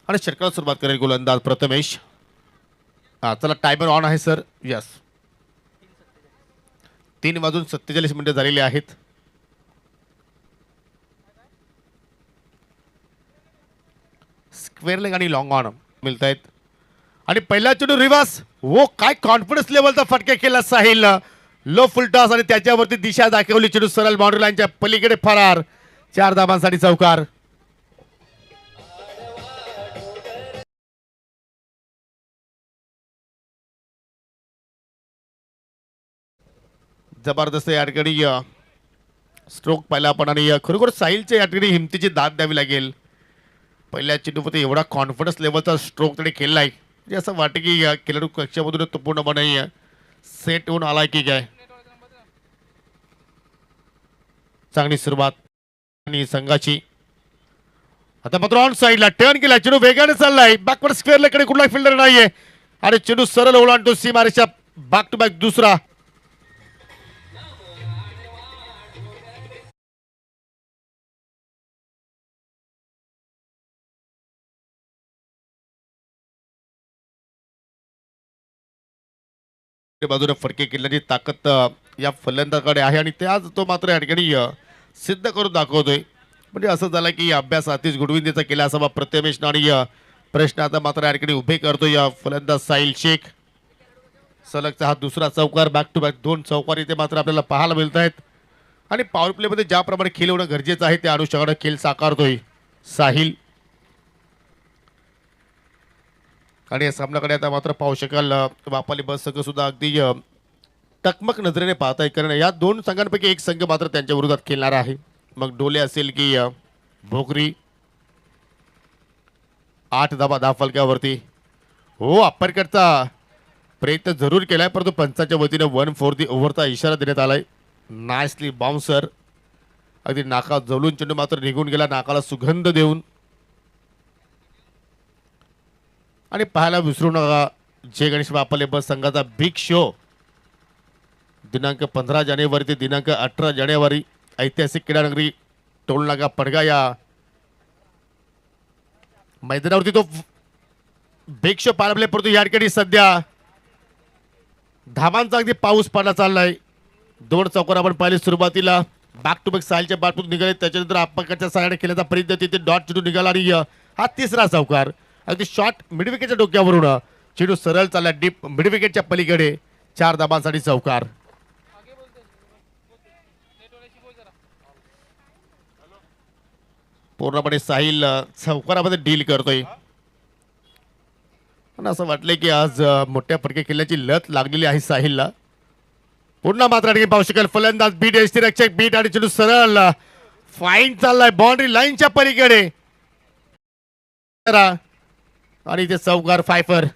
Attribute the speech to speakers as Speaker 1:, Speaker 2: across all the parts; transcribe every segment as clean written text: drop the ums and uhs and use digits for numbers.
Speaker 1: आणि षटकाला सुरुवात करेल गोलंदाज प्रथमेश. चला टायमर ऑन आहे सर. यस, 3:47 झालेली आहेत. स्क्वेअर लेग आणि लॉंग ऑन मिळत आहेत. आणि पहिला चेंडू रिव्हर्स. हो, काय कॉन्फिडन्स लेवलचा फटका केला साहिल. लो फुल टॉस आणि त्याच्यावरती दिशा दाखवली. चेंडू सरळ बाउंड्री लाईनच्या पलीकडे फरार. 4 धाबांसाठी चौकार. जबरदस्त या ठिकाणी स्ट्रोक पाहिला आपण. आणि खरोखर साहिलच्या या ठिकाणी हिमतीची दाद द्यावी लागेल. पहिल्या चेंडूमध्ये एवढा कॉन्फिडन्स लेवलचा स्ट्रोक त्याने केला आहे म्हणजे असं वाटतं की खेळाडू कक्षामधून तो पूर्णपणे सेट होऊन आलाय की काय. चांगली सुरुवात आणि संघाची. आता मात्र ऑन साईडला टर्न केला. चेंडू वेगाने चाललाय. बॅकवर्ड स्क्वेअर कडे कुठला फिल्डर नाहीये आणि चेंडू सरळ ओलांडतो सीमारेषा. बॅक टू बॅक दुसरा. बाजूने फटके केल्याची ताकद या फलंदाजाकडे आहे आणि त्याच तो मात्र या ठिकाणी सिद्ध करून दाखवतोय. म्हणजे असं झालं की अभ्यास अतिश गुडविंदीचा केला असा प्रथमेश. आणि प्रश्न आता मात्र या ठिकाणी उभे करतोय या फलंदाज साहिल शेख. सलगचा हा दुसरा चौकार. बॅक टू बॅक 2 चौकार इथे मात्र आपल्याला पाहायला मिळत आहेत. आणि पॉवर प्लेमध्ये ज्याप्रमाणे खेळ होणं गरजेचं आहे त्या अनुषंगाने खेळ साकारतोय साहिल. आणि या सामन्याकडे आता मात्र पाहू शकाल बापाली बस संघ सुद्धा अगदी टकमक नजरेने पाहत आहे. कारण या 2 संघांपैकी एक संघ मात्र त्यांच्या विरोधात खेळणार आहे. मग डोले असेल की भोगरी. 8 धाबा 10 फलक्यावरती. हो, अप्परकटचा प्रयत्न जरूर केलाय परंतु पंचाच्या वतीने 1 फॉर दी ओव्हरचा इशारा देण्यात आलाय. Nicely bouncer. अगदी नाका जवळून चेंडू मात्र निघून गेला नाकाला सुगंध देऊन. आणि पाहायला विसरू नका जय गणेश बापाले बस संघाचा बिग शो दिनांक 15 जानेवारी ते दिनांक 18 जानेवारी ऐतिहासिक क्रीडानगरी टोलनाका पडगा या मैदानावरती तो बिग शो पाहायला परंतु या ठिकाणी सध्या धाबांचा अगदी पाऊस पडला चाललाय. 2 चौकार आपण पाहिले सुरुवातीला. बॅक टू बॅक सायलच्या बाटून निघाले. त्याच्यानंतर अप्परकटच्या सायडे खेळण्याचा प्रयत्न तिथे डॉट चेंडू निघाला. आणि हा तिसरा चौकार अगदी शॉर्ट मिडविकेटच्या डोक्यावरून चेंडू सरळ चालला डीप मिडविकेटच्या पलीकडे. 4 धाबांसाठी चौकार. पूर्णपणे साहिल चौकारामध्ये डील करतोय. पण असं वाटलंय की आज मोठ्या फटके खेळण्याची लत लागलेली आहे साहिलला. पुन्हा मात्र पाहू शकेल फलंदाज बीट रक्षक बीट आणि चेंडू सरळ फाईन चाललाय बाउंड्री लाईनच्या पलीकडे. आणि ते चौकार फायफर.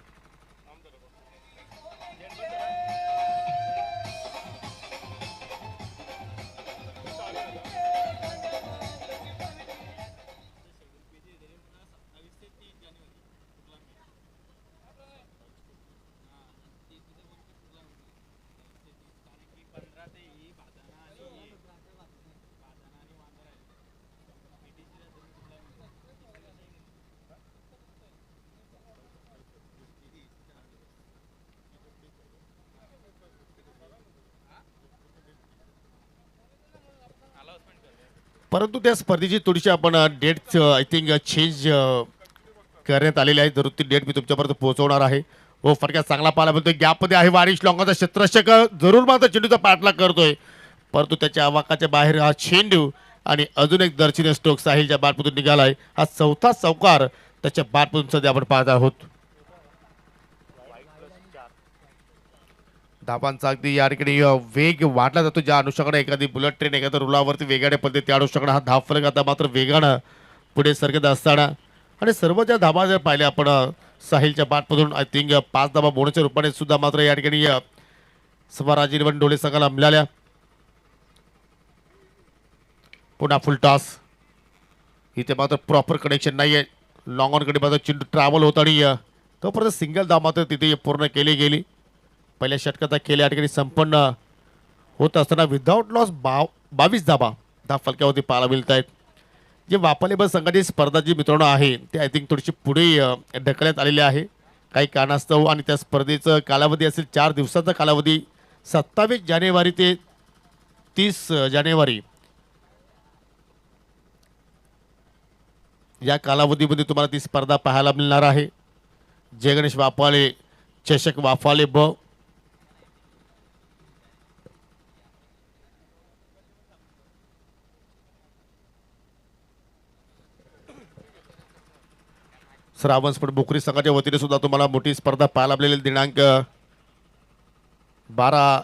Speaker 1: परंतु त्या स्पर्धेची थोडीशी आपण डेट आय थिंक चेंज करण्यात आलेली आहे. जरूर ती डेट मी तुमच्यापर्यंत पोहोचवणार आहे. हो, फटका चांगला पाहायला मिळतोय. गॅपमध्ये आहे वारिश लॉंगाचा क्षेत्ररक्षक जरूर मात्र चेंडूचा पाठलाग करतोय परंतु त्याच्या आवाकाच्या बाहेर हा चेंडू. आणि अजून एक दर्शनीय स्ट्रोक साहिलच्या बॅटमधून निघालाय. हा 4था चौकार त्याच्या बॅटमधून सध्या आपण पाहत आहोत. धाबांचा अगदी या ठिकाणी वेग वाढला जातो ज्या अनुषंगाने एखादी बुलेट ट्रेन एखाद्या रुलावरती वेगाने पडते त्या अनुषंगाने हा धाव फलक आता मात्र वेगानं पुढे सरकत असताना. आणि सर्व ज्या धाबा जर पाहिल्या आपण साहिलच्या बॅटमधून आय थिंक 5 धाबा बोनसच्या रूपाने सुद्धा मात्र या ठिकाणी स्वराजी डोळे संघाला मिळाल्या. पुन्हा फुल टॉस. इथे मात्र प्रॉपर कनेक्शन नाहीये. लॉंग ऑन कडे मात्र चेंडू ट्रॅव्हल होता आणि तोपर्यंत सिंगल धाव मात्र तिथे पूर्ण केली गेली. पहिल्या षटकाचा खेळ या ठिकाणी संपन्न होत असताना विदाउट लॉस 22 धाबा 10 फलक्यावरती पाहायला मिळत आहेत. जे वापलेबल संघाची स्पर्धा जी मित्रांनो आहे ते आय थिंक थोडीशी पुढे ढकलण्यात आलेली आहे काही कारणास्तव आणि त्या स्पर्धेचं कालावधी असेल 4 दिवसाचा कालावधी 27 जानेवारी ते 30 जानेवारी या कालावधीमध्ये तुम्हाला ती स्पर्धा पाहायला मिळणार आहे. जय गणेश वाफाळे चषक वाफाळे ब श्रावण स्पोर्ट बोकरी संघाच्या वतीने सुद्धा तुम्हाला मोठी स्पर्धा पाहायला मिळेल. दिनांक 12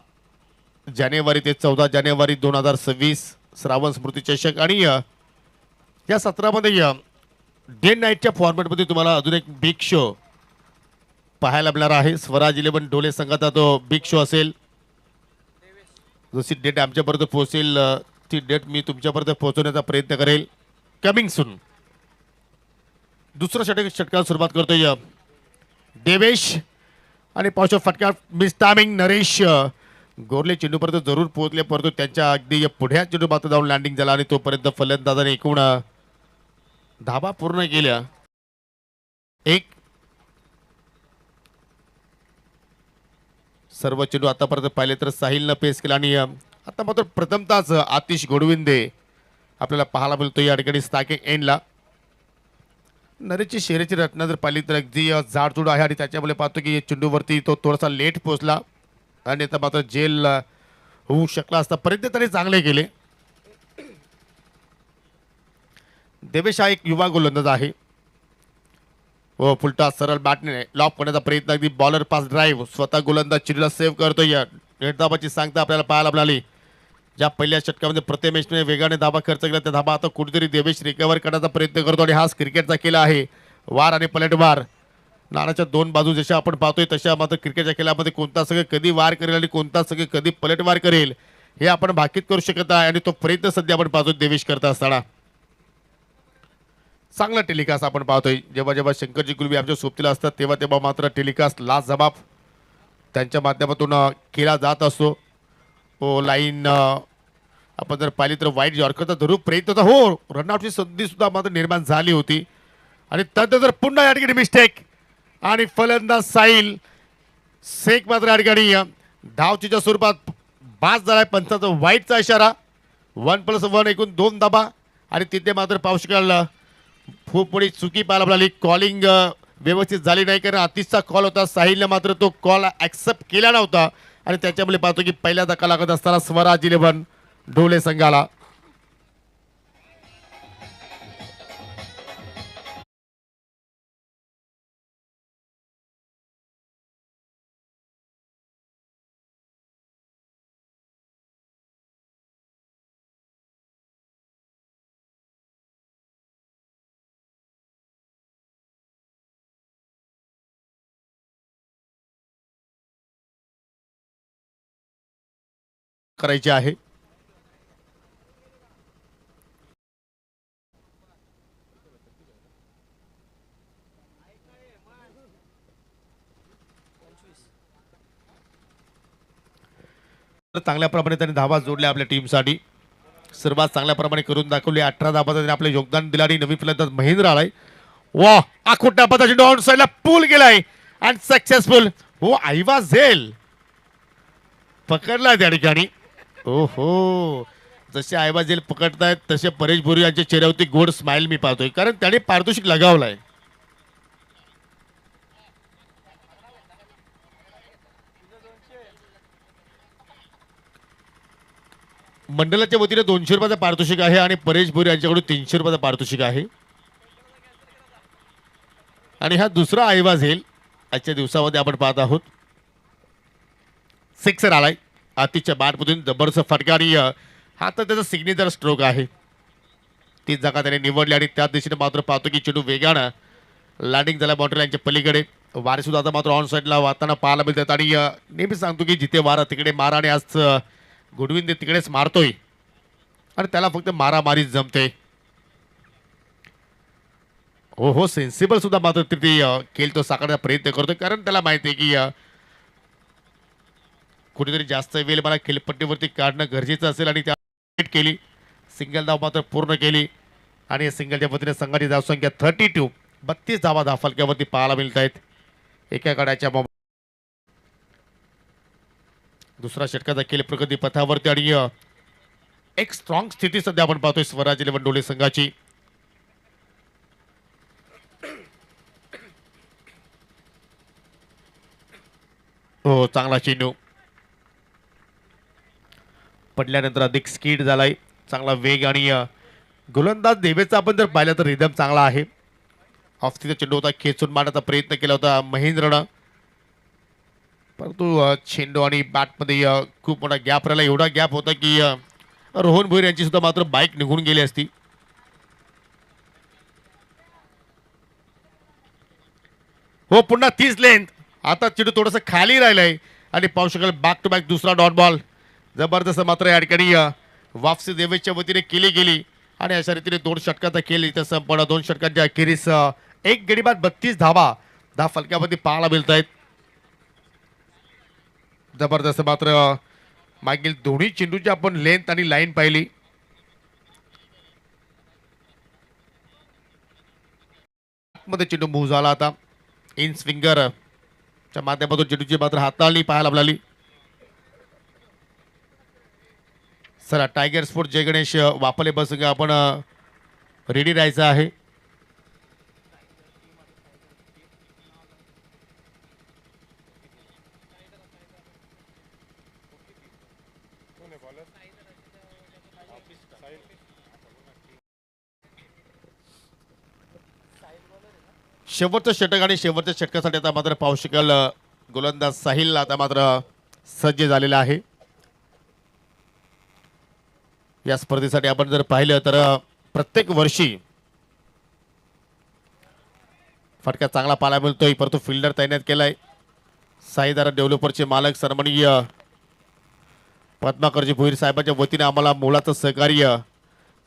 Speaker 1: जानेवारी ते 14 जानेवारी 2026 श्रावण स्मृती चषक. आणि या सत्रामध्ये डे नाईटच्या फॉर्मॅटमध्ये तुम्हाला अजून एक बिग शो पाहायला मिळणार आहे. स्वराज 11 डोले संघाचा तो बिग शो असेल. जशी डेट आमच्यापर्यंत पोहोचेल ती डेट मी तुमच्यापर्यंत पोहोचवण्याचा प्रयत्न करेल. Coming soon. दुसरा षटकाला सुरुवात करतोय देवेश आणि पावशा फटका मिस टायमिंग. नरेश गोरले चेंडूपर्यंत जरूर पोहोचले परंतु त्यांच्या अगदी पुढ्या चेंडू मात्र जाऊन लँडिंग झाला आणि तोपर्यंत फलंदाजाने एकूण धाबा पूर्ण केल्या. एक सर्व चेंडू आतापर्यंत पाहिले तर साहिलनं पेस केला आणि आता मात्र प्रथमताच आतिश गोडविंदे आपल्याला पाहायला मिळतो या ठिकाणी स्टॅकिंग एंडला. नरेशची शेरेची रचना जर पाहिली तर अगदी जाडजूड आहे आणि त्याच्यामुळे पाहतो की चेंडूवरती तो थोडासा लेट पोहोचला आणि आता मात्र जेल होऊ शकला असता पर्यंत तरी चांगले गेले. देवेश हा एक युवा गोलंदाज आहे व फुलटा सरळ बॅटने लॉक करण्याचा प्रयत्न अगदी बॉलर पास ड्राईव्ह स्वतः गोलंदाज चेंडूला सेव्ह करतोय. नेट धाबाची सांगता आपल्याला पाहायला मिळाली. ज्या पहिल्या षटकामध्ये प्रथमेशने वेगाने धाबा खर्च केला त्या धाबा आता कुठेतरी देवेश रिकव्हर करण्याचा प्रयत्न करतो आणि हाच क्रिकेटचा केला आहे. वार आणि पलटवार नाण्याच्या दोन बाजू जशा आपण पाहतोय तशा मात्र क्रिकेटच्या खेळामध्ये कोणता संघ कधी वार करेल आणि कोणता संघ कधी पलटवार करेल हे आपण भाकीत करू शकत आहे आणि तो प्रयत्न सध्या आपण पाहतोय देवेश करत असताना. चांगला टेलिकास्ट आपण पाहतोय. जेव्हा जेव्हा शंकरजी गुलबी आमच्या सोबतीला असतात तेव्हा तेव्हा मात्र टेलिकास्ट लाजबाब त्यांच्या माध्यमातून केला जात असतो. हो लाईन आपण जर पाहिली तर वाईट यॉर्करचा जरूर प्रयत्न होता. हो रनआउटची संधी सुद्धा मात्र निर्माण झाली होती आणि त्यानंतर पुन्हा या ठिकाणी मिस्टेक आणि फलंदाज साहिल शेख मात्र या ठिकाणी धावचीच्या स्वरूपात बाद झालाय. पंचाचा वाईटचा इशारा. 1+1 एकूण 2 धाबा आणि तिथे मात्र पाहू शकाल खूप मोठी चुकी पाहायला मिळाली. कॉलिंग व्यवस्थित झाली नाही कारण आतिशचा कॉल होता. साहिलने मात्र तो कॉल ॲक्सेप्ट केला नव्हता आणि त्याच्यामुळे पाहतो की पहिला धक्का लागत असताना स्वराज 11 डोले संघाला. करायचे आहे. चांगल्या प्रमाणे त्यांनी धावा जोडल्या आपल्या टीमसाठी. सर्वात चांगल्या प्रमाणे करून दाखवले. 18 धावा त्यांनी आपले योगदान दिलं आणि नवीन फलंदाज महेंद्र आलाय. वा आखुट्या पदाची डाऊन साईडला पूल केलाय आणि सक्सेसफुल. हो आईवा झेल पकडला त्या ठिकाणी. ओहो जसे आयबा जेल पकडतायत तसे परेश भोरी यांच्या चेहऱ्यावरती गोड स्माइल मी पाहतोय कारण त्याने पारितोषिक लगावलाय. मंडळाच्या वतीने 200 रुपयाचं पारितोषिक आहे आणि परेश भोरी यांच्याकडून 300 रुपयाचं पारितोषिक आहे. आणि हा दुसरा आयवा झेल आजच्या दिवसामध्ये आपण पाहत आहोत. सिक्सर आलाय आतिशच्या बॅटमधून जबरदस्त फटका आणि हा तर त्याचा सिग्नेचर स्ट्रोक आहे. ती जागा त्याने निवडली आणि त्या दिशेने मात्र पाहतो की चेंडू वेगानं लँडिंग झाला बाउंड्री लाईनच्या पलीकडे. वारे सुद्धा आता मात्र ऑन साईडला वाताना पाहायला मिळतात आणि नेहमी सांगतो की जिथे वारा तिकडे मारा आणि आज गुडविंदे तिकडेच मारतोय आणि त्याला फक्त मारामारी जमते. हो हो सेन्सिबल सुद्धा मात्र तिथे खेळ तो साकारण्याचा प्रयत्न करतोय कारण त्याला माहिती आहे की कुठेतरी जास्त वेळ मला खेळपट्टीवरती काढणं गरजेचं असेल आणि त्या केली. सिंगल धाव मात्र पूर्ण केली. आणि सिंगलच्या वतीने संघाची धावसंख्या 32, 32 धावा धाफलक्यावरती पाहायला मिळत आहेत एका गड्याच्या दुसरा षटकार देखील प्रगती पथावरती आणि एक स्ट्रॉंग स्थिती सध्या आपण पाहतोय स्वराज 11 डोळे संघाची. हो चांगला चेंडू पडल्यानंतर अधिक स्पीड झालाय, चांगला वेग आणि गोलंदाज देवेचा आपण जर पाहिलं तर रिदम चांगला आहे. ऑफस्थितीचा चेंडू होता, खेचून मारण्याचा प्रयत्न केला होता महेंद्रनं, परंतु चेंडू आणि बॅटमध्ये खूप मोठा गॅप राहिला. एवढा गॅप होता की रोहन भोईर यांची सुद्धा मात्र बाईक निघून गेली असती. हो पुन्हा 30 लेंथ. आता चेंडू थोडंसं खाली राहिलंय आणि पाहू शकाल बॅक टू बॅक दुसरा डॉट बॉल जबरदस्त मात्र या ठिकाणी वापसी देवेच्या वतीने केली गेली आणि अशा रीतीने 2 षटकाचा खेळ इथं संपला. 2 षटकांच्या अखेरीस एक गडी बाद 32 धावा फलक्यामध्ये पाहायला मिळत आहेत. जबरदस्त मात्र मागील दोन्ही चेंडूची आपण लेंथ आणि लाईन पाहिली. मध्ये चेंडू मूव्ह झाला आता इन स्विंगर च्या माध्यमातून चेंडूची मात्र हाताळणी पाहायला मिळाली. सर टायगर स्पोर्ट जय गणेश वापरले बस आपण रेडी राहायचं आहे. शेवटचं षटक आणि शेवटच्या षटकासाठी आता मात्र पाहू शकाल गोलंदाज साहिल आता मात्र सज्ज झालेला आहे. या स्पर्धेसाठी आपण जर पाहिलं तर प्रत्येक वर्षी फटका चांगला पाहायला मिळतोय, परंतु फिल्डर तैनात केलाय. साईदारा डेव्हलपरचे मालक सन्माननीय पद्माकरजी भोईर साहेबांच्या वतीने आम्हाला मोलाचं सहकार्य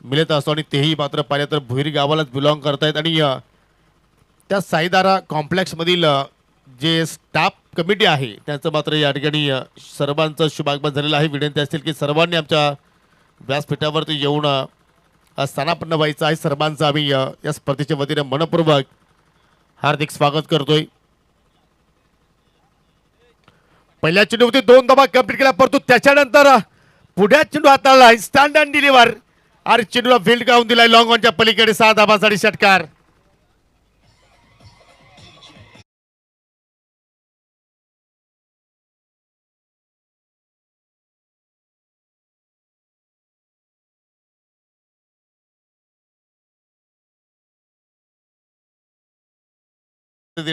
Speaker 1: मिळत असतो आणि तेही मात्र पाहिलं तर भोईर गावालाच बिलॉंग करतायत आणि त्या साईदारा कॉम्प्लेक्समधील जे स्टाफ कमिटी आहे त्यांचं मात्र या ठिकाणी सर्वांचं शुभागमन झालेलं आहे. विनंती असतील की सर्वांनी आमच्या व्यासपीठावरती येऊन स्थानापन्न व्हायचं आहे. सर्वांचं आम्ही या स्पर्धेच्या वतीने मनपूर्वक हार्दिक स्वागत करतोय. पहिल्या चेंडूवरती 2 धावा कंप्लीट केला, परंतु त्याच्यानंतर पुढ्या चेंडू हाताळला स्टँड अँड डिलिव्हर आणि चेंडूला फील्ड गाऊन दिलाय लॉंग ऑनच्या पलीकडे 6 धावांसाठी षटकार.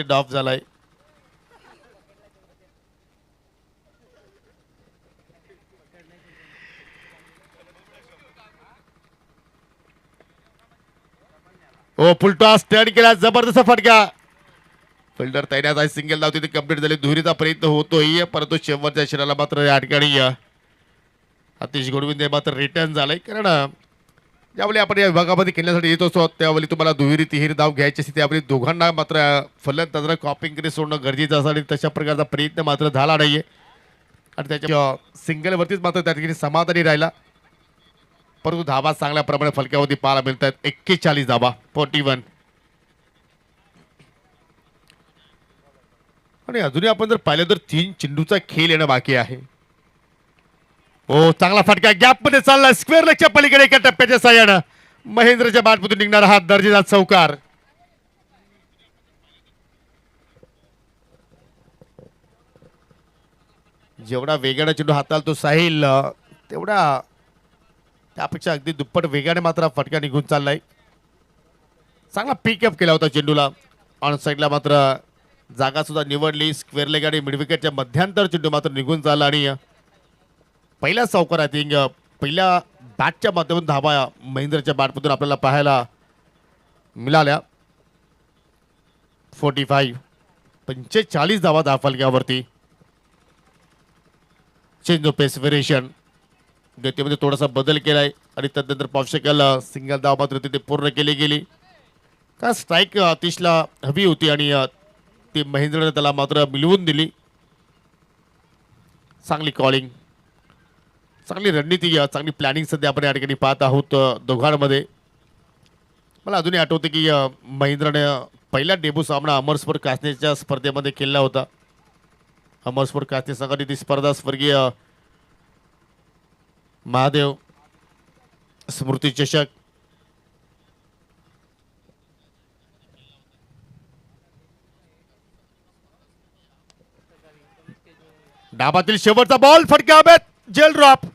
Speaker 1: डॉफ झालाय. ओ फुलटॉस टर्न केला, जबरदस्त फटका. फिल्डर तैनात आहे, सिंगल धाव तिथे कंप्लीट झाली. दुहेरीचा प्रयत्न होतोय, परंतु शेवटच्या क्षणाला मात्र या ठिकाणी अतिश गोडविंदे मात्र रिटर्न झालाय. कारण ज्यावेळी आपण या विभागामध्ये खेळण्यासाठी येत असतो त्यावेळी तुम्हाला दुहेरी तिहेरी धाव घ्यायची असते, त्यावेळी दोघांना मात्र फलंदाजांना कॉपिंगकडे सोडणं गरजेचं असतं आणि तशा प्रकारचा प्रयत्न मात्र झाला नाहीये आणि त्याच्या सिंगलवरतीच मात्र त्या ठिकाणी समाधानी राहिला. परंतु धावा चांगल्या प्रमाणे फलक्यावरती पाहायला मिळतात. 41 धावा 41. आणि अजूनही आपण जर पाहिलं तर 3 चेंडूचा खेळ येणं बाकी आहे. हो चांगला फटका गॅप मध्ये चालला, स्क्वेअर लेगच्या पलीकडे एका टप्प्याच्या साह्यानं महेंद्रच्या बॅटमधून निघणारा हा दर्जेदार चौकार. जेवढा वेगाने चेंडू हाताळतो साहिल तेवढा त्यापेक्षा अगदी दुप्पट वेगाने मात्र फटका निघून चाललाय. चांगला पिकअप केला होता चेंडूला. ऑन साईडला मात्र जागा सुद्धा निवडली. स्क्वेअर लेग आणि मिडविकेटच्या मध्यांतर चेंडू मात्र निघून चालला आणि पहिला चौकार आय थिंक पहिल्या बॅटच्या माध्यमातून धावा महेंद्रच्या बॅटमधून आपल्याला पाहायला मिळाल्या. 45 धावा फलक्यावरती. चेंज ऑफ पेस व्हेरिएशन गतीमध्ये थोडासा बदल केलाय आणि त्यानंतर पाहू शकाल सिंगल धाव मात्र तिथे पूर्ण केली गेली. का स्ट्राईक अतिशला हवी होती आणि ती महेंद्रने त्याला मात्र मिळवून दिली. चांगली कॉलिंग, चांगली रणनीती, चांगली प्लॅनिंग सध्या आपण या ठिकाणी पाहत आहोत दोघांमध्ये. मला अजूनही आठवते की महेंद्रने पहिला डेब्यू सामना अमरस्फोर्ट कासनेच्या स्पर्धेमध्ये केला होता. अमरस्फोर्ट कासने संघाने ती स्पर्धा स्वर्गीय महादेव स्मृती चषक डाबातील शेवटचा बॉल फटका हवेत, जेल ड्रॉप.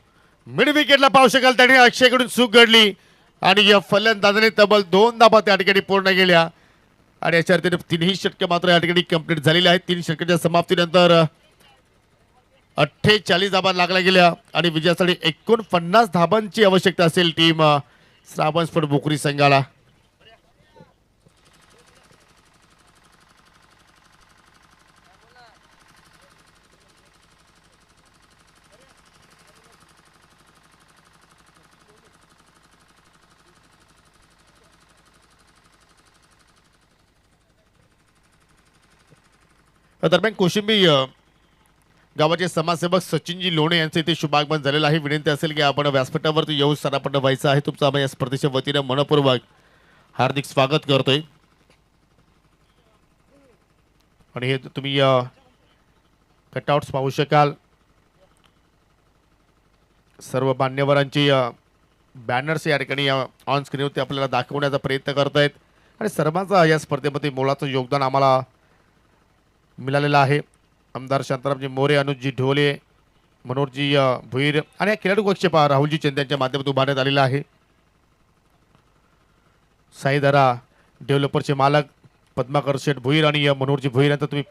Speaker 1: मिड विकेटला पाहू शकाल त्याने अक्षयकडून चूक घडली आणि या फलंदाजाने तब्बल 2 धाबा त्या ठिकाणी पूर्ण केल्या आणि याच्या अर्थाने 3ही षटके मात्र या ठिकाणी कंप्लीट झालेली आहेत. 3 षटकाच्या समाप्तीनंतर 48 धाबा लागल्या गेल्या आणि विजयासाठी 49 धाबांची आवश्यकता असेल टीम श्रावण स्पोर्ट बोकरी संघाला. दरम्यान कोशिंबी गावाचे समाजसेवक सचिनजी लोणे यांचे इथे शुभागमन झालेलं आहे. विनंती असेल की आपण व्यासपीठावरती येऊन सरापन्न व्हायचं आहे. तुमचं आम्ही या स्पर्धेच्या वतीनं मनपूर्वक हार्दिक स्वागत करतोय आणि हे तुम्ही कटआउट्स पाहू शकाल. सर्व मान्यवरांची बॅनर्स या ठिकाणी ऑन स्क्रीनवरती आपल्याला दाखवण्याचा प्रयत्न करत आहेत आणि सर्वांचा या स्पर्धेमध्ये मोलाचं योगदान आम्हाला मिळालेलं आहे. आमदार शांतारामजी मोरे, अनुजजी ढोले, मनोहरजी भुईर आणि या खेळाडू कक्ष पहा राहुलजी चंद यांच्या माध्यमातून उभारण्यात आलेला आहे. साईधरा डेव्हलपरचे मालक पद्माकर शेठ भुईर आणि मनोहरजी भुईर यांचा तुम्ही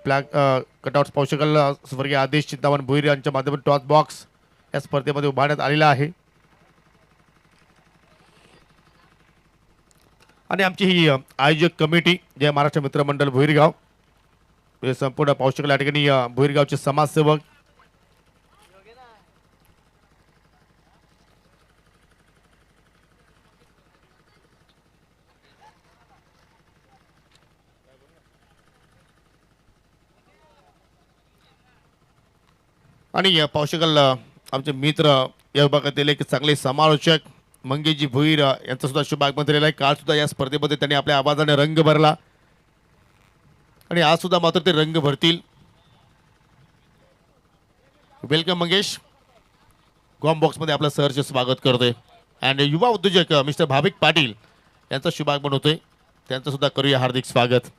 Speaker 1: कटआउट्स पाहू शकाल. स्वर्गीय आदेश चिंतामण भुईर यांच्या माध्यमातून टॉस बॉक्स या स्पर्धेमध्ये उभारण्यात आलेला आहे आणि आमची ही आयोजक कमिटी जय महाराष्ट्र मित्रमंडळ भुईरगाव हे संपूर्ण पाहू शकाल. या ठिकाणी भुईरगावचे समाजसेवक आणि पाहू शकाल आमचे मित्र या विभागातील एक चांगले समालोचक मंगेशजी भुईर यांचा सुद्धा शुभागमन झालेला आहे. काल सुद्धा या स्पर्धेमध्ये त्यांनी आपल्या आवाजाने रंग भरला आणि आज सुद्धा मात्र ते रंग भरतील. वेलकम मंगेश. गॉम बॉक्समध्ये आपलं सहर्ष स्वागत करतोय. अँड युवा उद्योजक मिस्टर भाविक पाटील यांचा शुभागमन होतोय, त्यांचं सुद्धा करूया हार्दिक स्वागत.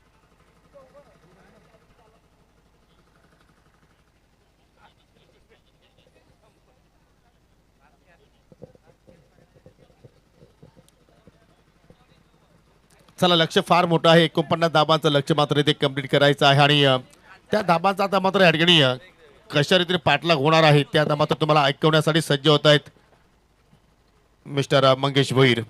Speaker 1: चला, लक्ष फार मोठं आहे. 49 धाबांचं लक्ष मात्र इथे कंप्लीट करायचं आहे आणि त्या धाबांचा आता मात्र या ठिकाणी कशा रीतीने पाठलाग होणार आहे त्या आता मात्र तुम्हाला ऐकवण्यासाठी सज्ज होत आहेत मिस्टर मंगेश भोईर.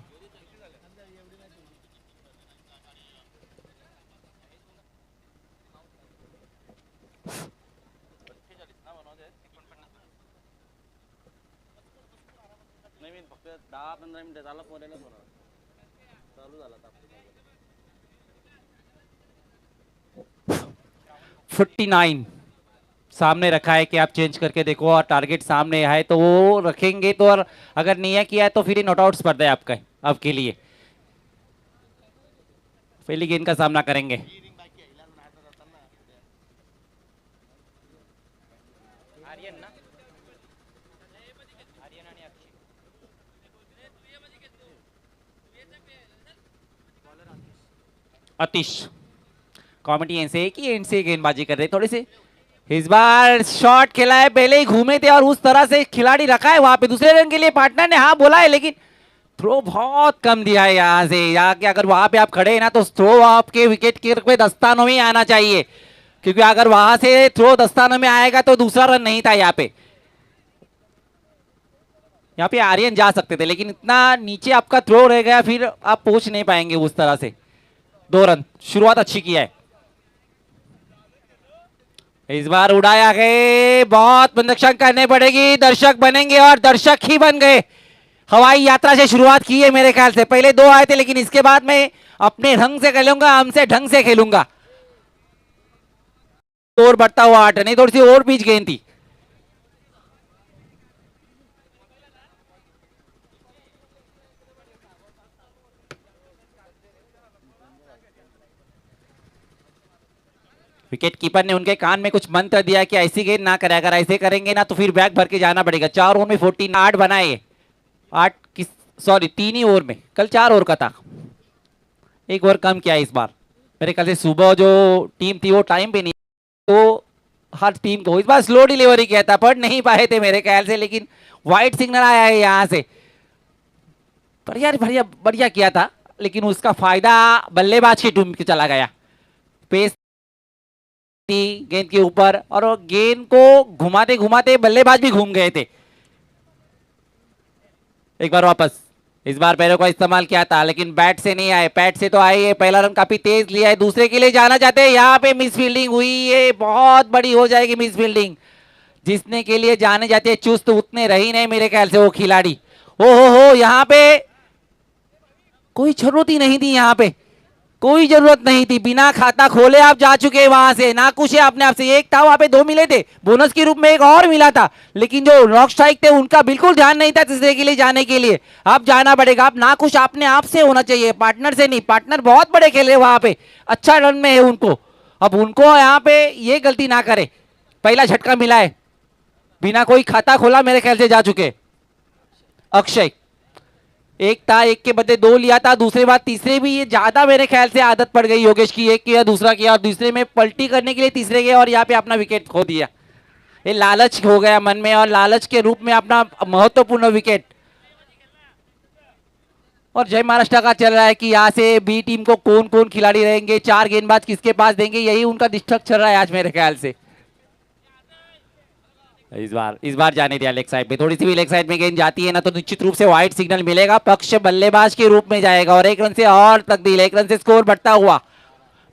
Speaker 2: फक्त 10-15 मिनिटं झाला फोन चालू झाला. 49 सामने रखा है कि आप चेंज करके देखो और टारगेट सामने है तो वो रखेंगे तो, और अगर नहीं है किया है तो फिर नॉट आउट स्पर्धा है आपका आपके लिए. पहली गेंद का सामना करेंगे. अतीश कॉमेडी एंड से गेंदबाजी कर रहे थोड़े से. इस बार शॉट खेला है, पहले ही घूमे थे और उस तरह से खिलाड़ी रखा है वहां पे. दूसरे रन के लिए पार्टनर ने हाँ बोला है लेकिन थ्रो बहुत कम दिया है यहाँ से. यहाँ के अगर वहां पे आप खड़े हैं ना तो थ्रो आपके विकेट के दस्तानों में आना चाहिए, क्योंकि अगर वहां से थ्रो दस्तानों में आएगा तो दूसरा रन नहीं था यहाँ पे. यहाँ पे आर्यन जा सकते थे लेकिन इतना नीचे आपका थ्रो रह गया, फिर आप पहुंच नहीं पाएंगे उस तरह से. 2 रन, शुरुआत अच्छी किया है. इस बार उड़ाया गए, बहुत निरीक्षण करने पड़ेगी. दर्शक बनेंगे और दर्शक ही बन गए. हवाई यात्रा से शुरुआत की है मेरे ख्याल से. पहले 2 आए थे लेकिन इसके बाद मैं अपने ढंग से खेलूंगा, हमसे ढंग से खेलूंगा. और बढ़ता हुआ 8 नहीं, थोड़ी सी और बीच गेंद थी. विकेट कीपर ने उनके कान में कुछ मंत्र दिया कि ऐसी गेंद ना करें, अगर ऐसे करेंगे ना तो फिर बैग भर के जाना पड़ेगा। 4 ओवर में 14 8 बनाए, 8 किस सॉरी 3 ही ओवर में, कल 4 ओवर का था, एक ओवर कम किया इस बार। मेरे ख्याल से सुबह जो टीम थी वो टाइम पे नहीं, तो हर टीम को इस बार स्लो डिलीवरी किया था, पढ़ नहीं पाए थे मेरे ख्याल से, लेकिन व्हाइट सिग्नल आया है यहाँ से। बढ़िया बढ़िया बढ़िया किया था, लेकिन उसका फायदा बल्लेबाज की टीम को चला गया। पेस थी गेंद के ऊपर और वो गेंद को घुमाते घुमाते बल्लेबाज भी घूम गए थे। एक बार वापस, इस बार पैरों का इस्तेमाल किया था लेकिन बैट से नहीं आए, पैट से तो आए है। पहला रन काफी तेज लिया है, दूसरे के लिए जाना चाहते हैं, यहाँ पे मिस फील्डिंग हुई है, बहुत बड़ी हो जाएगी मिस फील्डिंग। जिसने के लिए जाने जाते चुस्त उतने रही नहीं मेरे ख्याल से वो खिलाड़ी। ओ हो यहाँ पे कोई जरूरत ही नहीं थी, यहाँ पे कोई जरूरत नहीं थी, बिना खाता खोले आप जा चुके वहां से, ना कुछ है अपने आप से। एक था वहां पे, 2 मिले थे बोनस के रूप में, एक और मिला था, लेकिन जो नॉक स्ट्राइक थे उनका बिल्कुल ध्यान नहीं था तीसरे के लिए जाने के लिए। अब जाना पड़ेगा, अब ना कुछ अपने आप से होना चाहिए, पार्टनर से नहीं। पार्टनर बहुत बड़े खेले वहां पे, अच्छा रन में है उनको, अब उनको यहाँ पे ये गलती ना करे। पहला झटका मिला है, बिना कोई खाता खोला मेरे ख्याल से जा चुके अक्षय। एक था, एक के बदले 2 लिया था, दूसरे बार तीसरे भी ये ज्यादा मेरे ख्याल से आदत पड़ गई योगेश की, एक किया दूसरा किया और दूसरे में पलटी करने के लिए तीसरे गए और यहाँ पे अपना विकेट खो दिया। ये लालच हो गया मन में और लालच के रूप में अपना महत्वपूर्ण विकेट। और जय महाराष्ट्र का चल रहा है कि यहाँ से बी टीम को कौन कौन खिलाड़ी रहेंगे, 4 गेंदबाज किसके पास देंगे, यही उनका डिस्ट्रक्ट चल रहा है आज मेरे ख्याल से। इस बार जाने दिया लेग साइड में, थोड़ी सी भी लेग साइड में गेंद जाती है ना तो निश्चित रूप से व्हाइट सिग्नल मिलेगा, पक्ष बल्लेबाज के रूप में जाएगा और 1 रन से और तब्दील, 1 रन से स्कोर बढ़ता हुआ।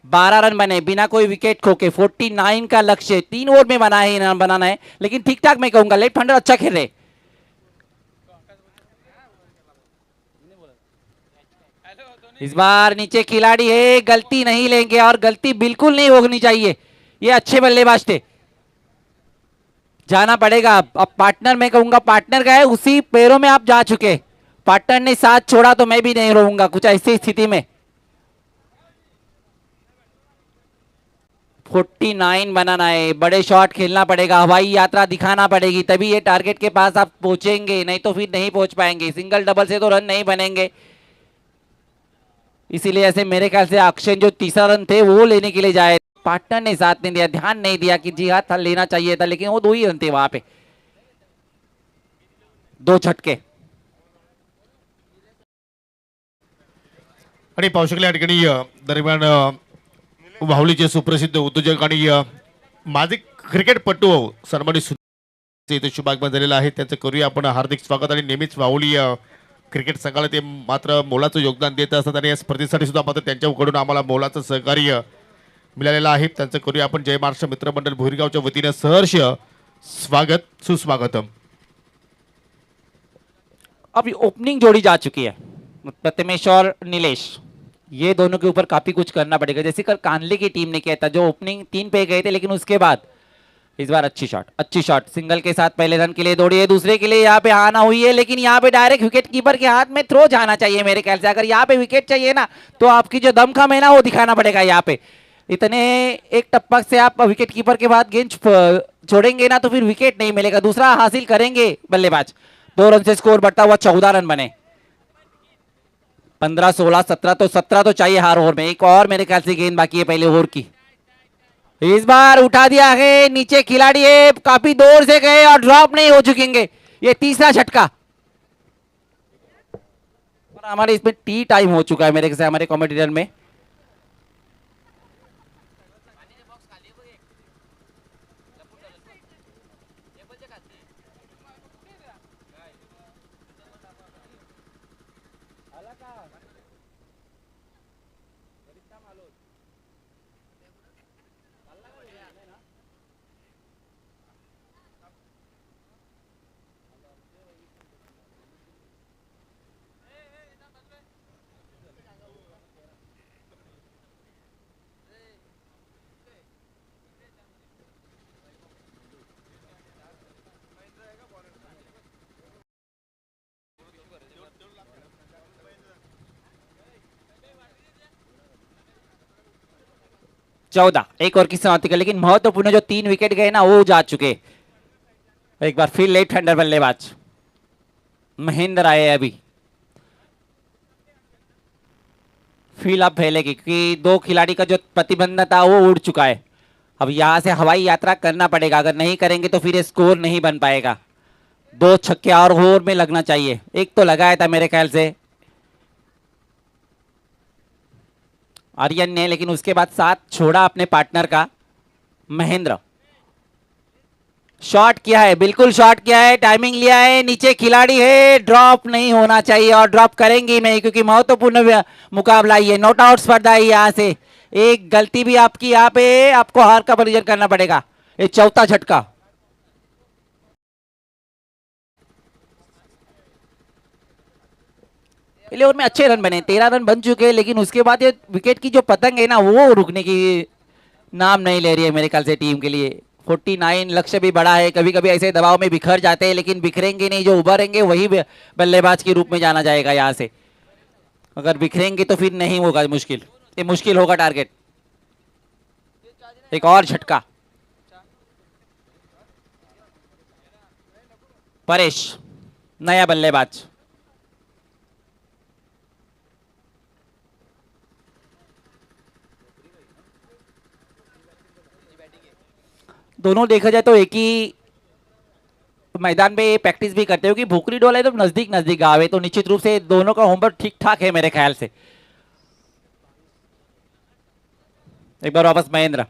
Speaker 2: 12 रन बने बिना कोई विकेट खोके, 49 का लक्ष्य 3 ओवर में बनाना है, लेकिन ठीक ठाक मैं कहूंगा, लेफ्ट हैंडर अच्छा खेल रहे। इस बार नीचे खिलाड़ी है, गलती नहीं लेंगे और गलती बिल्कुल नहीं होनी चाहिए, ये अच्छे बल्लेबाज थे। जाना पड़ेगा अब पार्टनर, मैं कहूंगा पार्टनर गए उसी पैरों में आप जा चुके, पार्टनर ने साथ छोड़ा तो मैं भी नहीं रहूंगा कुछ ऐसी स्थिति में। 49 बनाना है, बड़े शॉट खेलना पड़ेगा, हवाई यात्रा दिखाना पड़ेगी, तभी ये टारगेट के पास आप पहुंचेंगे, नहीं तो फिर नहीं पहुंच पाएंगे। सिंगल डबल से तो रन नहीं बनेंगे, इसीलिए ऐसे मेरे ख्याल से अक्षय जो तीसरा रन थे वो लेने के लिए जाए, पार्टनर ने साथ नहीं दिया, ध्यान नहीं दिया कि जी हाँ था, लेना चाहिए था, लेकिन वो 2 ही रन थे वहां पे, 2 झटके।
Speaker 1: आणि पाहू शकले या ठिकाणी दरम्यान वाहुलीचे सुप्रसिद्ध उद्योजक आणि माझे क्रिकेटपटू सन्मानित इथे शुभागमन झालेलं आहे, त्यांचं करूया आपण हार्दिक स्वागत। आणि नेहमीच वाहुली क्रिकेट संघाला ते मात्र मोलाचं योगदान देत असतात आणि या स्पर्धेसाठी सुद्धा मात्र त्यांच्याकडून आम्हाला मोलाचं सहकार्य मिळालेलं आहे, त्यांचं करूया आपण जय महाराष्ट्र मित्रमंडळ भोरगावच्या वतीने सहर्ष स्वागत सुस्वागतम।
Speaker 2: अब ओपनिंग जोड़ी जा चुकी है, प्रथमेश और नीलेश, ये दोनों के ऊपर काफी कुछ करना पड़ेगा, जैसे कल कानले की टीम ने किया था, जो ओपनिंग 3 पे गए थे, लेकिन उसके बाद इस बार अच्छी शॉट सिंगल के साथ पहले रन के लिए दौड़ी है, दूसरे के लिए यहाँ पे आना हुई है, लेकिन यहाँ पे डायरेक्ट विकेट कीपर के हाथ में थ्रो जाना चाहिए मेरे ख्याल से। अगर यहाँ पे विकेट चाहिए ना तो आपकी जो दमखम है ना वो दिखाना पड़ेगा। यहाँ पे इतने एक टप्पक से आप विकेट कीपर के बाद गेंद छोड़ेंगे ना तो फिर विकेट नहीं मिलेगा, दूसरा हासिल करेंगे बल्लेबाज। 2 रन से स्कोर बढ़ता हुआ 14 रन बने, 15 16 17 तो चाहिए हर ओवर में, एक और मेरे ख्याल से गेंद बाकी है पहले ओवर की। इस बार उठा दिया है, नीचे खिलाड़ी है, काफी दूर से गए और ड्रॉप नहीं हो चुकेंगे, ये तीसरा झटका। और हमारे इसमें टी टाइम हो चुका है मेरे ख्याल से हमारे कॉमेडियन में। 14 एक ओवर की समाप्ति कर, लेकिन महत्वपूर्ण जो 3 विकेट गए ना वो जा चुके। एक बार फिर लेफ्ट हैंडर बल्लेबाज महेंद्र आए अभी। फील अब फैलेगी क्योंकि 2 खिलाड़ी का जो प्रतिबंध था वो उड़ चुका है। अब यहां से हवाई यात्रा करना पड़ेगा, अगर नहीं करेंगे तो फिर ये स्कोर नहीं बन पाएगा। 2 छक्के और ओवर में लगना चाहिए। एक तो लगाया था मेरे ख्याल से आर्यन ने, लेकिन उसके बाद साथ छोड़ा अपने पार्टनर का। महेंद्र शॉट किया है, बिल्कुल शॉट किया है, टाइमिंग लिया है, नीचे खिलाड़ी है, ड्रॉप नहीं होना चाहिए और ड्रॉप करेंगे नहीं क्योंकि महत्वपूर्ण मुकाबला ये नॉट आउट स्पर्धा है। यहां से एक गलती भी आपकी यहाँ पे आपको हार का परिजन करना पड़ेगा। ये चौथा झटका। पहले ओवर में अच्छे रन बने, 13 रन बन चुके हैं, लेकिन उसके बाद ये विकेट की जो पतंग है ना वो रुकने की नाम नहीं ले रही है मेरे ख्याल से टीम के लिए। 49 लक्ष्य भी बड़ा है, कभी कभी ऐसे दबाव में बिखर जाते हैं, लेकिन बिखरेंगे नहीं, जो उभरेंगे वही बल्लेबाज के रूप में जाना जाएगा। यहाँ से अगर बिखरेंगे तो फिर नहीं होगा, मुश्किल, ये मुश्किल होगा टारगेट। एक और झटका। परेश नया बल्लेबाज। दोनों देखा जाए तो एक ही मैदान में प्रैक्टिस भी करते हो कि भूखरी डोला है तो नजदीक नजदीक गाँव है, तो निश्चित रूप से दोनों का होमवर्क ठीक ठाक है मेरे ख्याल से। एक बार वापस महेंद्र,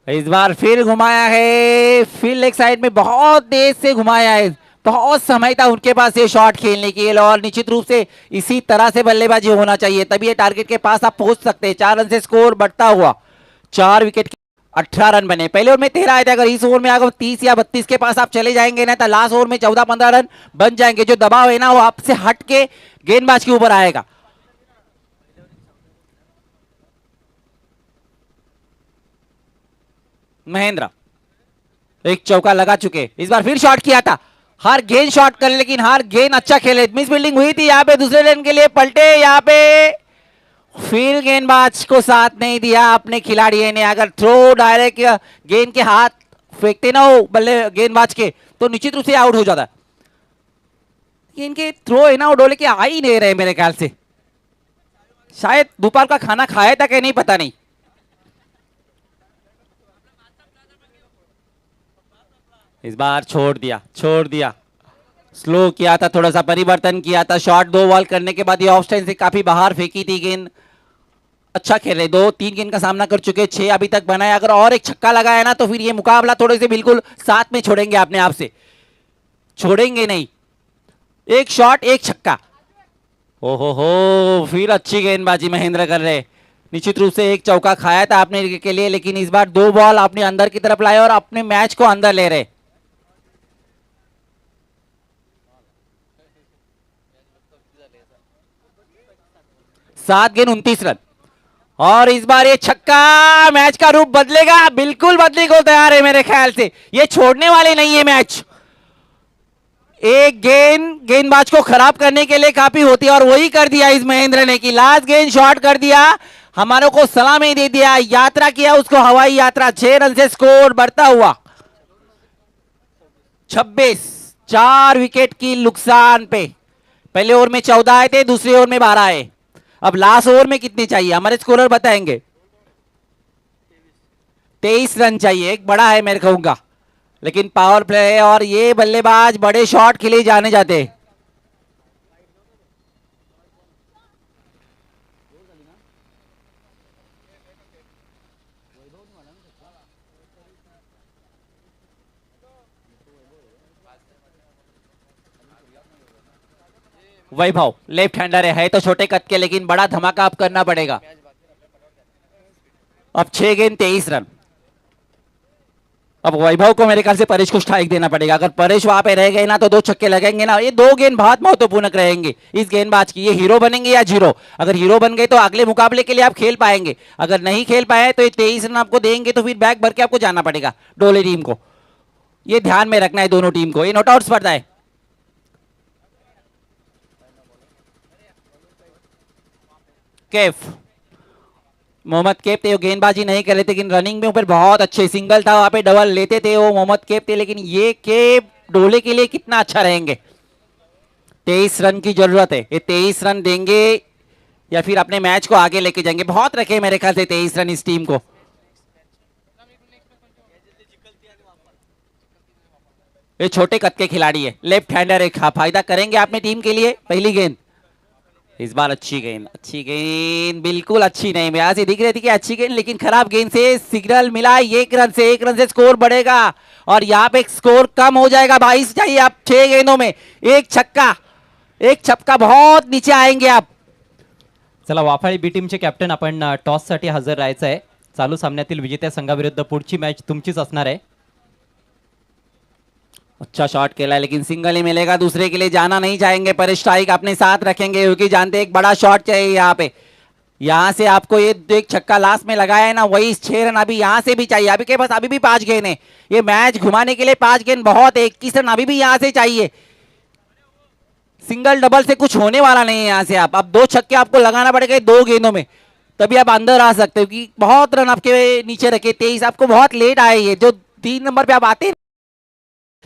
Speaker 2: इस बार फिर घुमाया है, फिर लेग साइड में बहुत देर से घुमाया है, बहुत समय था उनके पास ये शॉट खेलने के लिए और निश्चित रूप से इसी तरह से बल्लेबाजी होना चाहिए, तभी ये टारगेट के पास आप पहुंच सकते हैं। 4 रन से स्कोर बढ़ता हुआ, 4 विकेट 18 रन बने। पहले ओवर में 13 आए थे, अगर इस ओवर में अगर 30 या 32 के पास आप चले जाएंगे ना तो लास्ट ओवर में 14-15 रन बन जाएंगे। जो दबाव है ना वो आपसे हट के गेंदबाज के ऊपर आएगा। महेंद्र एक चौका लगा चुके, इस बार फिर शॉट किया था, हर गेंद शॉट कर, लेकिन हर गेंद अच्छा खेले। मिस फील्डिंग हुई थी यहाँ पे, दूसरे रन के लिए पलटे, यहाँ पे फिर गेंदबाज को साथ नहीं दिया अपने खिलाड़ी ने। अगर थ्रो डायरेक्ट गेंद के हाथ फेंकते ना हो बल्ले गेंदबाज के तो निश्चित रूप से आउट हो जाता। इनके थ्रो है ना वो डोले के आ ही नहीं रहे मेरे ख्याल से, शायद दोपहर का खाना खाया था कि नहीं पता नहीं। इस बार छोड़ दिया, स्लो किया था, थोड़ा सा परिवर्तन किया था। शॉट 2 बॉल करने के बाद ये ऑफ स्टैंड से काफी बाहर फेंकी थी गेंद। अच्छा खेल रहे, 2-3 गेंद का सामना कर चुके, 6 अभी तक बनाए। अगर और एक छक्का लगाया ना तो फिर ये मुकाबला थोड़े से बिल्कुल साथ में छोड़ेंगे, अपने आप से छोड़ेंगे नहीं। एक शॉट एक छक्का, ओहो हो, फिर अच्छी गेंदबाजी महेंद्र कर रहे। निश्चित रूप से एक चौका खाया था आपने के लिए, लेकिन इस बार 2 बॉल आपने अंदर की तरफ लाए और अपने मैच को अंदर ले रहे। सात गेंद 29 रन और इस बार ये छक्का मैच का रूप बदलेगा, बिल्कुल बदलने को तैयार है मेरे ख्याल से। ये छोड़ने वाले नहीं है मैच। एक गेंद गेंदबाज को खराब करने के लिए काफी होती है और वही कर दिया इस महेंद्र ने कि लास्ट गेंद शॉट कर दिया, हमारों को सलामी दे दिया, यात्रा किया उसको हवाई यात्रा। 6 रन से स्कोर बढ़ता हुआ 26, 4 विकेट की नुकसान पे। पहले ओवर में 14 आए थे, दूसरे ओवर में 12 आए। अब लास्ट ओवर में कितने चाहिए हमारे स्कोरर बताएंगे। 23 रन चाहिए, एक बड़ा है मैं कहूंगा, लेकिन पावर प्ले है और ये बल्लेबाज बड़े शॉट के लिए जाने जाते। वैभव लेफ्ट हैंडर है तो छोटे कद के, लेकिन बड़ा धमाका अब करना पड़ेगा। अब 6 गेंद 23 रन। अब वैभव को मेरे ख्याल से परेश को स्ट्राइक देना पड़ेगा। अगर परेश वहां पे रह गए ना तो 2 छक्के लगेंगे ना। ये 2 गेंद बहुत महत्वपूर्ण रहेंगे इस गेंदबाज की। ये हीरो बनेंगे या जीरो। अगर हीरो बन गए तो अगले मुकाबले के लिए आप खेल पाएंगे, अगर नहीं खेल पाए तो ये 23 रन आपको देंगे तो फिर बैग भर के आपको जाना पड़ेगा डोले टीम को। ये ध्यान में रखना है दोनों टीम को। ये नॉट आउट स्पर्धा है। कैफ मोहम्मद केप थे, वो गेंदबाजी नहीं कर रहे थे, लेकिन रनिंग में ऊपर बहुत अच्छे, सिंगल था वहां पे, डबल लेते थे वो मोहम्मद केप थे, लेकिन ये केप डोले के लिए कितना अच्छा रहेंगे। 23 रन की जरूरत है, ये 23 रन देंगे या फिर अपने मैच को आगे लेके जाएंगे। बहुत रखे मेरे ख्याल से 23 रन इस टीम को। ये छोटे कद के खिलाड़ी है, लेफ्ट हैंडर है, फायदा करेंगे अपनी टीम के लिए। पहली गेंद इस बार अच्छी गेंद, अच्छी गेंद, बिल्कुल अच्छी नहीं, यहाँ से दिख रही थी कि अच्छी गेंद, लेकिन खराब गेंद से सिग्नल मिला। 1 रन से स्कोर बढ़ेगा और यहाँ पे स्कोर कम हो जाएगा। 22 चाहिए आप 6 गेंदों में, एक छक्का, एक छक्का, बहुत नीचे आएंगे आप।
Speaker 3: चला वाफाळी बी टीमचे कॅप्टन, आपण टॉससाठी हजर राहायचं आहे। चालू सामन्यातील विजेत्या संघाविरुद्ध पुढची मॅच तुमचीच असणार आहे।
Speaker 2: अच्छा शॉट खेला है, लेकिन सिंगल ही मिलेगा, दूसरे के लिए जाना नहीं चाहेंगे। पर स्ट्राइक अपने साथ रखेंगे क्योंकि जानते हैं एक बड़ा शॉट चाहिए यहाँ पे। यहाँ से आपको ये एक छक्का लास्ट में लगाया है ना, वही 6 रन अभी यहाँ से भी चाहिए। अभी के पास अभी भी 5 गेंद है, ये मैच घुमाने के लिए 5 गेंद बहुत है। 21 रन अभी भी यहाँ से चाहिए। सिंगल डबल से कुछ होने वाला नहीं है यहाँ से। आप अब 2 छक्के आपको लगाना पड़ेगा 2 गेंदों में, तभी आप अंदर आ सकते हो। कि बहुत रन आपके नीचे रखे, 23 आपको बहुत लेट आए। ये जो 3 नंबर पे आप आते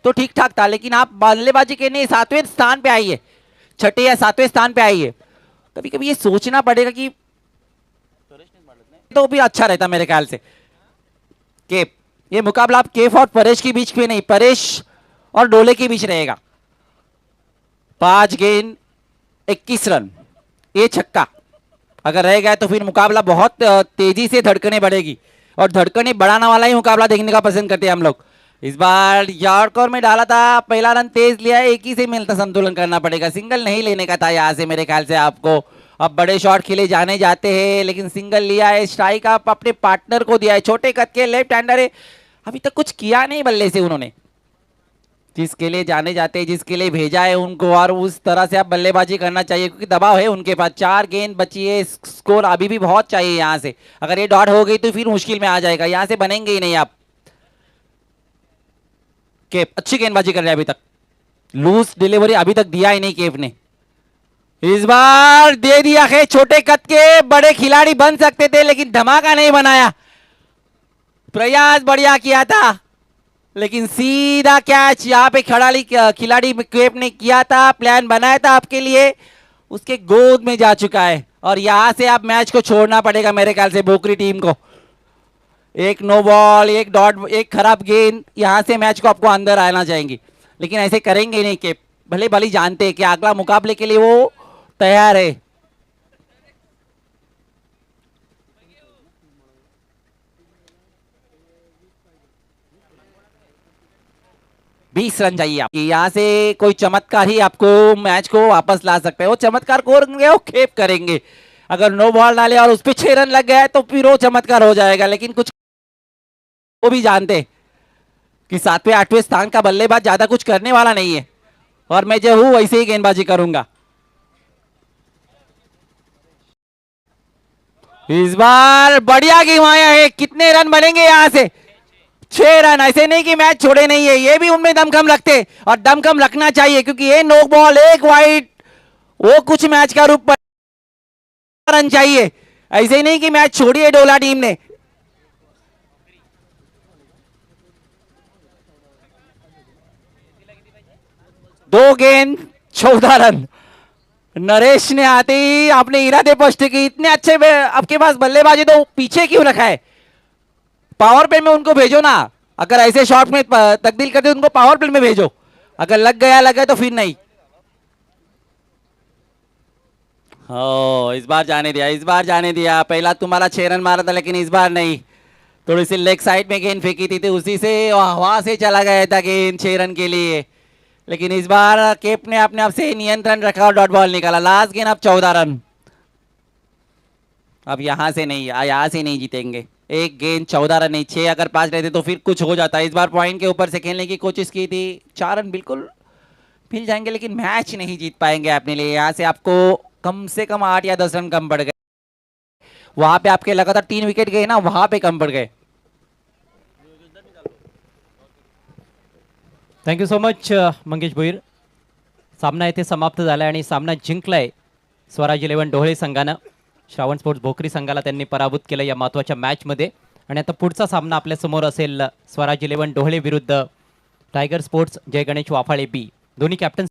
Speaker 2: तो ठीक ठाक था, लेकिन आप बल्लेबाजी के नहीं 7वें स्थान पे आइए, 6ठे या 7वें स्थान पे आइए। कभी कभी ये सोचना पड़ेगा कि तो भी अच्छा रहता मेरे ख्याल से। केप, ये मुकाबला आप केफ और परेश के बीच में नहीं, परेश और डोले के बीच रहेगा। 5 गेंद 21 रन, ये छक्का अगर रह गया तो फिर मुकाबला बहुत तेजी से धड़कने बढ़ेगी, और धड़कने बढ़ाने वाला ही मुकाबला देखने का पसंद करते हैं हम लोग। इस बार यॉर्कर में डाला था, पहला रन तेज लिया, एक ही से मिलता संतुलन करना पड़ेगा। सिंगल नहीं लेने का था यहाँ से मेरे ख्याल से आपको। अब बड़े शॉट खेले जाने जाते हैं, लेकिन सिंगल लिया है। स्ट्राइक आप अपने पार्टनर को दिया है, छोटे कद के लेफ्ट हैंडर है, अभी तक कुछ किया नहीं बल्ले से उन्होंने। जिसके लिए जाने जाते हैं, जिसके लिए भेजा है उनको, और उस तरह से आप बल्लेबाजी करना चाहिए क्योंकि दबाव है उनके पास। 4 गेंद बची है, स्कोर अभी भी बहुत चाहिए यहाँ से। अगर ये डॉट हो गई तो फिर मुश्किल में आ जाएगा, यहाँ से बनेंगे ही नहीं आप। केप अच्छी गेंदबाजी कर रहे हैं अभी तक, लूज डिलीवरी अभी तक दिया ही नहीं केप ने। इस बार दे दिया है, छोटे कद के बड़े खिलाड़ी बन सकते थे लेकिन धमाका नहीं बनाया। प्रयास बढ़िया किया था लेकिन सीधा कैच यहाँ पे खिलाड़ी केप ने किया था, प्लान बनाया था आपके लिए, उसके गोद में जा चुका है। और यहां से आप मैच को छोड़ना पड़ेगा मेरे ख्याल से बोकरी टीम को। एक नो बॉल, एक डॉट, एक खराब गेंद, यहां से मैच को आपको अंदर आना चाहेंगे, लेकिन ऐसे करेंगे नहीं कि भले भले जानते हैं कि अगला मुकाबले के लिए वो तैयार है। बीस रन चाहिए आप, यहाँ से कोई चमत्कार ही आपको मैच को वापस ला सकता है। वो चमत्कार करेंगे, वो खेप करेंगे। अगर नो बॉल डाले और उस पर 6 रन लग गया तो फिर वो चमत्कार हो जाएगा, लेकिन कुछ वो भी जानते कि 7वें 8वें स्थान का बल्लेबाज ज्यादा कुछ करने वाला नहीं है, और मैं जो हूं वैसे ही गेंदबाजी करूंगा। इस बार बढ़िया गेम आया है। कितने रन बनेंगे यहां से? 6 रन। ऐसे नहीं कि मैच छोड़े नहीं है, ये भी उनमें दमखम रखते, और दमखम रखना चाहिए क्योंकि ये नो बॉल, एक वाइड, वो कुछ मैच का रूप रन चाहिए। ऐसे ही नहीं कि मैच छोड़ी है डोला टीम ने। दो गेंद 14 रन। नरेश ने आते ही आपने इरादे स्पष्ट की, इतने अच्छे आपके पास बल्लेबाजी, तो पीछे क्यों रखा है? पावर प्ले में उनको भेजो ना। अगर ऐसे शॉट में तब्दील करते उनको पावर प्ले में भेजो। अगर लग गया तो फिर नहीं। हो, इस बार जाने दिया, इस बार जाने दिया। पहला तुम्हारा 6 रन मारा था, लेकिन इस बार नहीं। थोड़ी सी लेग साइड में गेंद फेंकी थी, तो उसी से हवा से चला गया था गेंद 6 रन के लिए। लेकिन इस बार केप ने अपने आप से नियंत्रण रखा और डॉट बॉल निकाला। लास्ट गेंद अब 14 रन। अब यहां से नहीं जीतेंगे। एक गेंद 14 रन नहीं, 6 अगर 5 रहते तो फिर कुछ हो जाता है। इस बार पॉइंट के ऊपर से खेलने की कोशिश की थी, 4 रन बिल्कुल मिल जाएंगे, लेकिन मैच नहीं जीत पाएंगे अपने लिए। यहाँ से आपको कम से कम 8 या 10 रन कम पड़ गए। वहां पे आपके लगातार 3 विकेट गए ना, वहां पे कम पड़ गए।
Speaker 3: Thank you so much Mangesh Bhoir. सामना येथे समाप्त झाला आणि सामना जिंकलाय स्वराज 11 ढोळे संघानं श्रावण स्पोर्ट्स भोकरी संघाला त्यांनी पराभूत केलं या महत्त्वाच्या मॅचमध्ये. आणि आता पुढचा सामना आपल्या समोर असेल स्वराज 11 डोहळे विरुद्ध टायगर स्पोर्ट्स जय गणेश वाफाळे बी. दोन्ही कॅप्टन